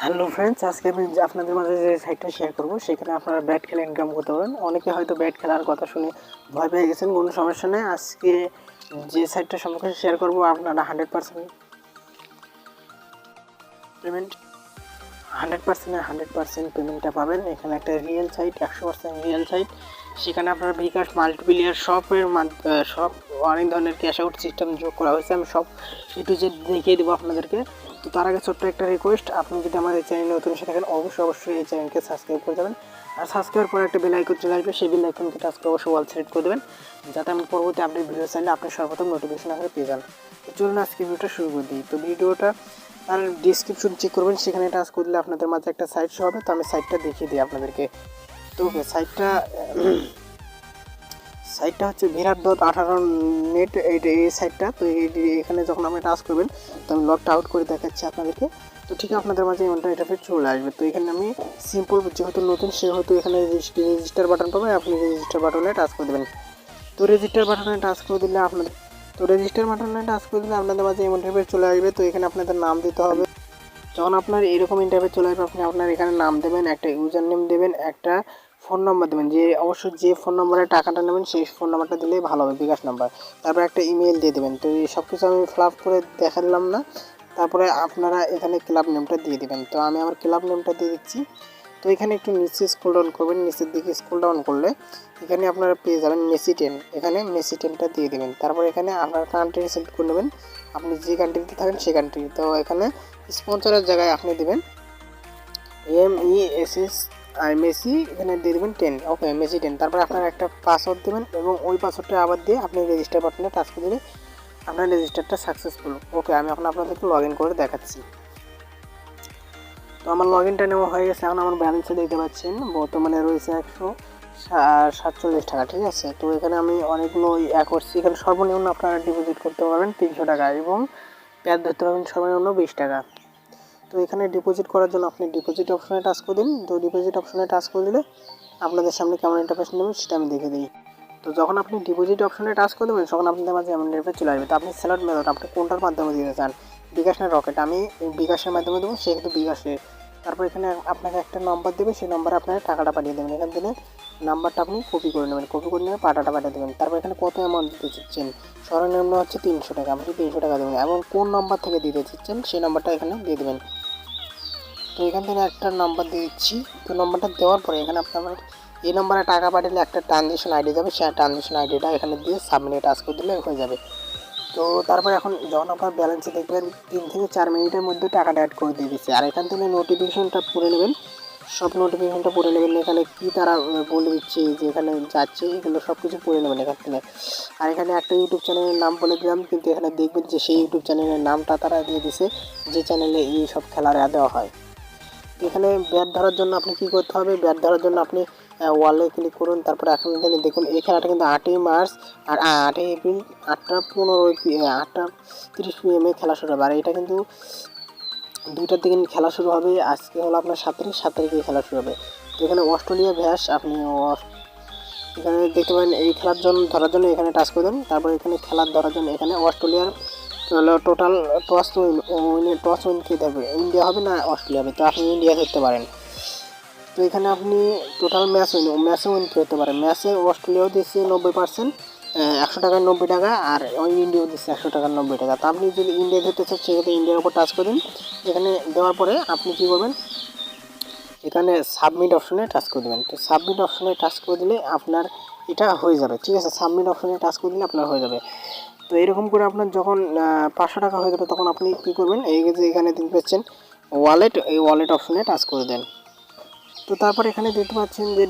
Hello friends, আজকে আমি আপনাদের মাঝে যে সাইটটা শেয়ার করব সেখানে আপনারা ব্যাট খেলে ইনকাম করতে পারেন। অনেকে হয়তো ব্যাট খেলার কথা শুনে ভয় পেয়ে গেছেন, কোনো সমস্যা নেই। আজকে যে সাইটটা সম্পর্কে শেয়ার করব আপনারা 100% পেমেন্টটা পাবেন। এখানে একটা রিয়েল সাইট, 100% রিয়েল সাইট। সেখানে আপনার bKash মাল্টিপ্লেয়ার সব অনেক ধরনের ক্যাশ আউট সিস্টেম যোগ করা হয়েছে। আমি সব A to Z দেখিয়ে দেবো আপনাদেরকে। তো তার আগে ছোট্ট একটা রিকোয়েস্ট, আপনি যদি আমার এই চ্যানেলে নতুন এসে থাকেন অবশ্যই এই চ্যানেলকে সাবস্ক্রাইব করে দেবেন। আর সাবস্ক্রাইবের পরে একটা বেল আইকন চলে আসবে, সেই বেল আইকনকে টাচ করে অবশ্যই অল সিলেক্ট করে দেবেন, যাতে আমি পরবর্তী আপডেট ভিডিও চাইলে আপনি সর্বপ্রথম নোটিফিকেশন আকারে পেয়ে যান। তো চলুন আজকে ভিডিওটা শুরু করে দিই। তো ভিডিওটা আর ডিসক্রিপশন চেক করবেন, সেখানে টাচ করলে আপনাদের মাঝে একটা সাইট শো হবে। তো আমি সাইটটা দেখিয়ে দিই আপনাদেরকে। তো ওকে, সাইটটা হচ্ছে virat.18 নেট, এই সাইটটা। তো এখানে যখন আপনি টাচ করবেন, তো আমি লগটা আউট করে দেখাচ্ছি আপনাদেরকে। তো ঠিক আপনাদের মাঝে এমনটা ইন্টারফেস চলে আসবে। তো এখানে আমি সিম্পল, যেহেতু নতুন সেহেতু এখানে রেজিস্টার বাটন পাবেন, আপনি রেজিস্টার বাটনে টাচ করে দেবেন। তো রেজিস্টার বাটনে টাচ করে দিলে আপনাদের মাঝে এমন ইন্টারফেস চলে আসবে। তো এখানে আপনাদের নাম দিতে হবে। যখন আপনার এরকম ইন্টারফেস চলে আসবে, আপনি আপনার এখানে নাম দেবেন, একটা ইউজার নেম দেবেন, একটা ফোন নাম্বার দেবেন। অবশ্যই যে ফোন নাম্বারে টাকাটা নেবেন সেই ফোন নাম্বারটা দিলেই ভালো হবে, bKash নাম্বার। তারপর একটা ইমেল দিয়ে দেবেন। তো এই সব কিছু আমি ফ্লাপ করে দেখালাম না। তারপরে আপনারা এখানে ক্লাব নেমটা দিয়ে দেবেন। তো আমি আমার ক্লাব নেমটা দিয়ে দিচ্ছি। তো এখানে একটু নিচে স্ক্রল ডাউন করবেন, নিচের দিকে স্ক্রল ডাউন করলে এখানে আপনারা পেয়ে যাবেন মেসি 10। এখানে মেসি 10টা দিয়ে দেবেন। তারপর এখানে আপনার কান্ট্রি সিলেক্ট করে নেবেন, আপনি যে কান্ট্রিতে থাকেন সেই কান্ট্রি। তো এখানে স্পন্সরের জায়গায় আপনি দেবেন MESS আর মেসি, এখানে দিয়ে দেবেন 10। ওকে, মেসি 10। তারপর আপনার একটা পাসওয়ার্ড দেবেন এবং ওই পাসওয়ার্ডটা আবার দিয়ে আপনি রেজিস্টার বাটনে টাচ করে দিলে আপনার রেজিস্টারটা সাকসেসফুল। ওকে, আমি এখন আপনাদেরকে লগ ইন করে দেখাচ্ছি। তো আমার লগ ইনটা নেওয়া হয়ে গেছে। এখন আমার ব্যালেন্সে দেখতে পাচ্ছেন বর্তমানে রয়েছে 147 টাকা, ঠিক আছে। তো এখানে আমি অনেকগুলো করছি। এখানে সর্বনিম্ন আপনারা ডিপোজিট করতে পারবেন 300 টাকা এবং পেয়ার ধরতে পারবেন সর্বনিম্ন 20 টাকা। তো এখানে ডিপোজিট করার জন্য আপনি ডিপোজিট অপশনে টাচ করে দিন। তো ডিপোজিট অপশনে টাচ করে দিলে আপনাদের সামনে কেমন ইন্টারফেস নেবেন সেটা আমি দেখে দিই। তো যখন আপনি ডিপোজিট অপশনে টাচ করে দেবেন, তখন আপনাদের মাঝে এমন ইন্টারফেস চলে আসবে। তো আপনি সিলেক্ট মেথড, আপনি কোনটার মাধ্যমে দিতে চান, bKash না রকেট। আমি bKashের মাধ্যমে দেবো, সেহেতু bKashে। তারপর এখানে আপনাকে একটা নাম্বার দেবে, সেই নাম্বারে আপনাকে টাকাটা পাঠিয়ে দেবেন। এখান থেকে নাম্বারটা আপনি কপি করে নেবেন, কপি করে নিয়ে পাঠাটা পাঠিয়ে দেবেন। তারপর এখানে কত অ্যামাউন্ট দিতে চাচ্ছেন, সর্বনিম্ন হচ্ছে 300 টাকা, আপনি 300 টাকা দেবেন এবং কোন নাম্বার থেকে দিতে চাচ্ছেন সেই নাম্বারটা এখানে দিয়ে দেবেন। তো এখান থেকে একটা নাম্বার দিয়ে দিচ্ছি। তো নাম্বারটা দেওয়ার পরে এখানে আপনার এই নাম্বারে টাকা পাঠালে একটা ট্রানজ্যাকশন আইডি যাবে, সেই ট্রানজ্যাকশন আইডিটা এখানে দিয়ে সাবমিটে টাচ করে দিলে হয়ে যাবে। তো তারপরে এখন যখন আপনার ব্যালেন্সে দেখবেন 3 থেকে 4 মিনিটের মধ্যে টাকাটা অ্যাড করে দিয়ে দিচ্ছে। আর এখান থেকে নোটিফিকেশনটা পড়ে নেবেন, সব নোটিফিকেশনটা পড়ে নেবেন। এখানে কি তারা বলে দিচ্ছে যে এখানে যাচ্ছে, এগুলো সব কিছু পড়ে নেবেন এখান থেকে। আর এখানে একটা ইউটিউব চ্যানেলের নাম বলে দিলাম, কিন্তু এখানে দেখবেন যে সেই ইউটিউব চ্যানেলের নামটা তারা দিয়ে দিছে যে চ্যানেলে এই সব খেলার অ্যাড দেওয়া হয়। এখানে ব্যাট ধরার জন্য আপনি কী করতে হবে, ব্যাট ধরার জন্য আপনি ওয়ালে ক্লিক করুন। তারপরে এখন এখানে দেখুন এই খেলাটা কিন্তু 8ই মার্চ আর 8ই এপ্রিল 8:30 PM খেলা শুরু হবে। আর এটা কিন্তু 2টার দিকে খেলা শুরু হবে। আজকে হলো আপনার 7 তারিখে খেলা শুরু হবে। তো এখানে অস্ট্রেলিয়া ভ্যাস, আপনি এখানে দেখতে পারেন এই খেলার জন্য ধরার জন্য এখানে টাচ করে দেন। তারপরে এখানে খেলার ধরার জন্য এখানে অস্ট্রেলিয়ার টোটাল টস উইন খেতে হবে, ইন্ডিয়া হবে না অস্ট্রেলিয়া হবে। তো আপনি ইন্ডিয়া ধরতে পারেন। তো এখানে আপনি টোটাল ম্যাচে উইন করতে পারেন। ম্যাচে অস্ট্রেলিয়াও দিচ্ছে 90%, 100 টাকায় 90 টাকা, আর ওই ইন্ডিয়াও দিচ্ছে 100 টাকার 90 টাকা। তো আপনি যদি ইন্ডিয়া ধরতে চান সেক্ষেত্রে ইন্ডিয়ার উপর টাচ করে দিন। এখানে দেওয়ার পরে আপনি কী করবেন, এখানে সাবমিট অপশনে টাচ করে দেবেন। তো সাবমিট অপশনে টাচ করে দিলে আপনার এটা হয়ে যাবে, ঠিক আছে। সাবমিট অপশনে টাচ করে দিলে আপনার হয়ে যাবে। তো এরকম করে আপনার যখন 500 টাকা হয়ে যাবে, তখন আপনি কী করবেন, এই যে এখানে দেখতে পাচ্ছেন ওয়ালেট, এই ওয়ালেট অপশনে টাচ করে দেন। তো তারপর এখানে দেখতে পাচ্ছেন যে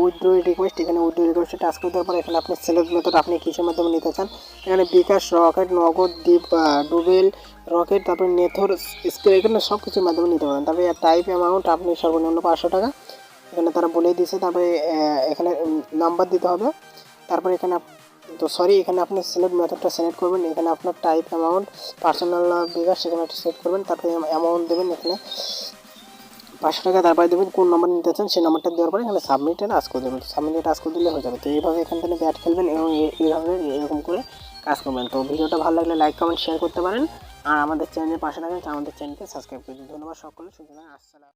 উইথড্র রিকোয়েস্ট, এখানে উইথড্র রিকোয়েস্টে টাচ করে দেওয়ার পর এখানে আপনি সিলেক্ট মেথড, আপনি কিসের মাধ্যমে নিতে চান। এখানে bKash, রকেট, নগদ, ডুবেল, রকেট, তারপরে নেথর, স্কেল, এখানে সব কিছুর মাধ্যমে নিতে পারেন। তারপরে টাইপ অ্যামাউন্ট আপনি সর্বনিম্ন 500 টাকা এখানে তারা বলেই দিয়েছে। তারপরে এখানে নাম্বার দিতে হবে। তারপরে এখানে এখানে আপনি সিলেক্ট মেথডটা সিলেক্ট করবেন। এখানে আপনার টাইপ অ্যামাউন্ট পার্সোনাল bKash সেখানে একটা সিলেক্ট করবেন। তারপরে অ্যামাউন্ট দেবেন এখানে 500 টাকা। তারপরে দেবেন কোন নাম্বার নিতে চান, সেই নাম্বারটা দেওয়ার পরে এখানে সাবমিটে টাচ করে দেবেন। সাবমিটে টাচ করে দিলে হয়ে যাবে। তো এইভাবে এখান থেকে ব্যাট খেলবেন এবং এইভাবে এরকম করে কাজ করবেন। তো ভিডিওটা ভালো লাগলে লাইক, কমেন্ট, শেয়ার করতে পারেন। আর আমাদের চ্যানেলের পাশে থাকেন, আমাদের চ্যানেলকে সাবস্ক্রাইব করে দিন। ধন্যবাদ সকলে, সুতরাং আসসালাম।